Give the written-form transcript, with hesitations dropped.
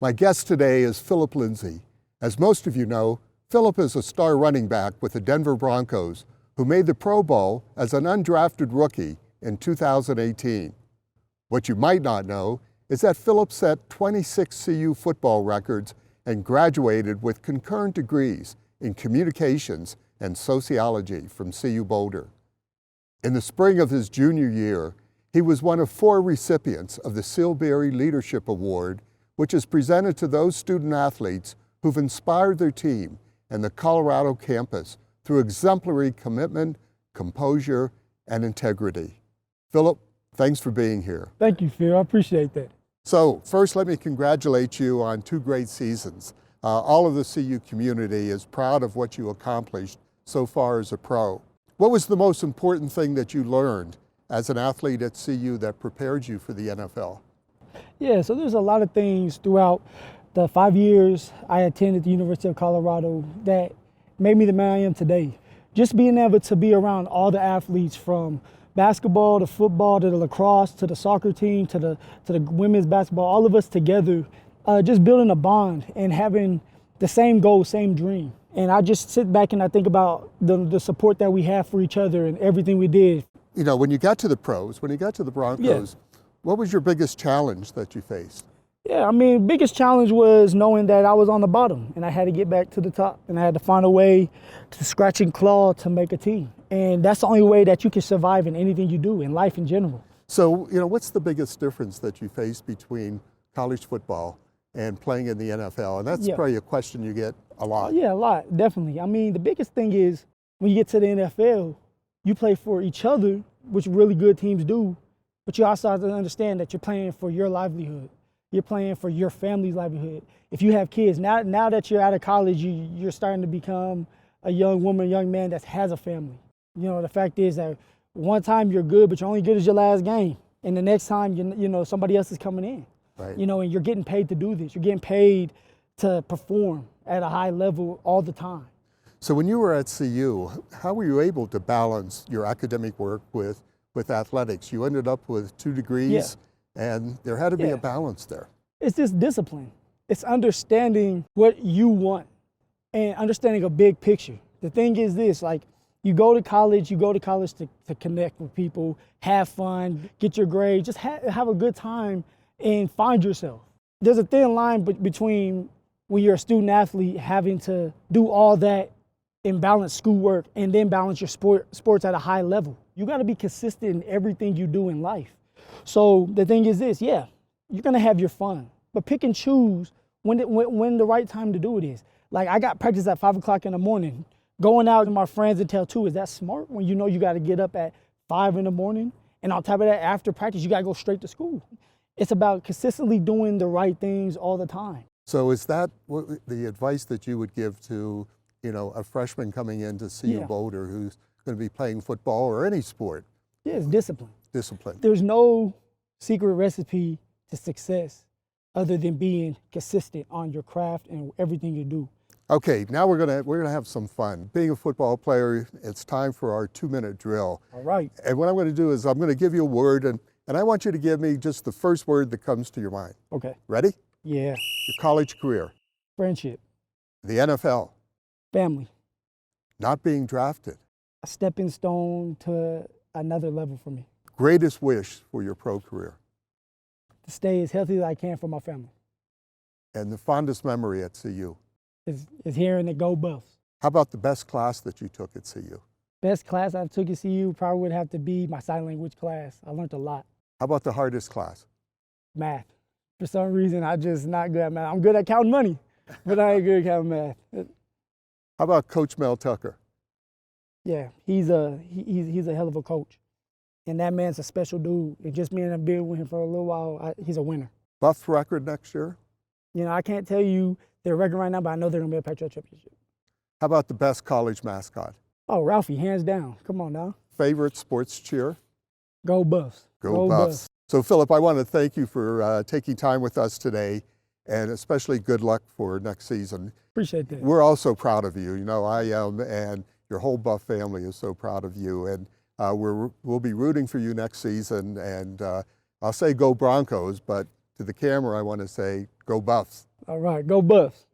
My guest today is Phillip Lindsay. As most of you know, Phillip is a star running back with the Denver Broncos who made the Pro Bowl as an undrafted rookie in 2018. What you might not know is that Phillip set 26 CU football records and graduated with concurrent degrees in communications and sociology from CU Boulder. In the spring of his junior year, he was one of 4 recipients of the Silberry Leadership Award, which is presented to those student athletes who've inspired their team and the Colorado campus through exemplary commitment, composure, and integrity. Phillip, thanks for being here. Thank you, Phil. I appreciate that. So first, let me congratulate you on 2 great seasons. All of the CU community is proud of what you accomplished so far as a pro. What was the most important thing that you learned as an athlete at CU that prepared you for the NFL? Yeah, so there's a lot of things throughout the 5 years I attended the University of Colorado that made me the man I am today. Just being able to be around all the athletes, from basketball to football to the lacrosse to the soccer team to the women's basketball, all of us together, just building a bond and having the same goal, same dream. And I just sit back and I think about the support that we have for each other and everything we did. You know, when you got to the pros, when you got to the Broncos, what was your biggest challenge that you faced? Yeah, I mean, biggest challenge was knowing that I was on the bottom and I had to get back to the top, and I had to find a way to scratch and claw to make a team. And that's the only way that you can survive in anything you do, in life in general. So, you know, what's the biggest difference that you face between college football and playing in the NFL? And that's probably a question you get a lot. Yeah, a lot, definitely. I mean, the biggest thing is when you get to the NFL, you play for each other, which really good teams do, but you also have to understand that you're playing for your livelihood. You're playing for your family's livelihood. If you have kids, now that you're out of college, you're starting to become a young woman, young man that has a family. You know, the fact is that one time you're good, but you're only good as your last game. And the next time, you know, somebody else is coming in. Right. You know, and you're getting paid to do this. You're getting paid to perform at a high level all the time. So when you were at CU, how were you able to balance your academic work with athletics? You ended up with 2 degrees, and there had to be a balance there. It's just discipline. It's understanding what you want and understanding a big picture. The thing is this, like, you go to college to connect with people, have fun, get your grades, just have a good time and find yourself. There's a thin line between when you're a student athlete having to do all that and balance schoolwork and then balance your sports at a high level. You got to be consistent in everything you do in life. So the thing is this, you're gonna have your fun, but pick and choose when the right time to do it is. Like, I got practice at 5 o'clock in the morning. Going out with my friends until 2, is that smart when you know you got to get up at 5 in the morning? And on top of that, after practice, you got to go straight to school. It's about consistently doing the right things all the time. So is that the advice that you would give to, you know, a freshman coming into CU Boulder who's going to be playing football or any sport? Yeah, it's discipline. Discipline. There's no secret recipe to success other than being consistent on your craft and everything you do. Okay, now we're gonna have some fun. Being a football player, it's time for our 2-minute drill. All right. And what I'm going to do is I'm going to give you a word, and I want you to give me just the first word that comes to your mind. Okay. Ready? Yeah. Your college career. Friendship. The NFL. Family. Not being drafted. A stepping stone to another level for me. Greatest wish for your pro career. To stay as healthy as I can for my family. And the fondest memory at CU. Is hearing the Go Buffs. How about the best class that you took at CU? Best class I took at CU probably would have to be my sign language class. I learned a lot. How about the hardest class? Math. For some reason, I'm just not good at math. I'm good at counting money, but I ain't good at counting math. How about Coach Mel Tucker? Yeah, he's a hell of a coach. And that man's a special dude. And just being in a bid with him for a little while, he's a winner. Buffs record next year? You know, I can't tell you their record right now, but I know they're going to be a Patriot championship. How about the best college mascot? Oh, Ralphie, hands down. Come on now. Favorite sports cheer? Go Buffs. Go Buffs. So, Phillip, I want to thank you for taking time with us today, and especially good luck for next season. Appreciate that. We're all so proud of you. You know, I am, and your whole Buff family is so proud of you. And we'll be rooting for you next season. And I'll say go Broncos, but to the camera, I want to say go Buffs. All right, go Buffs.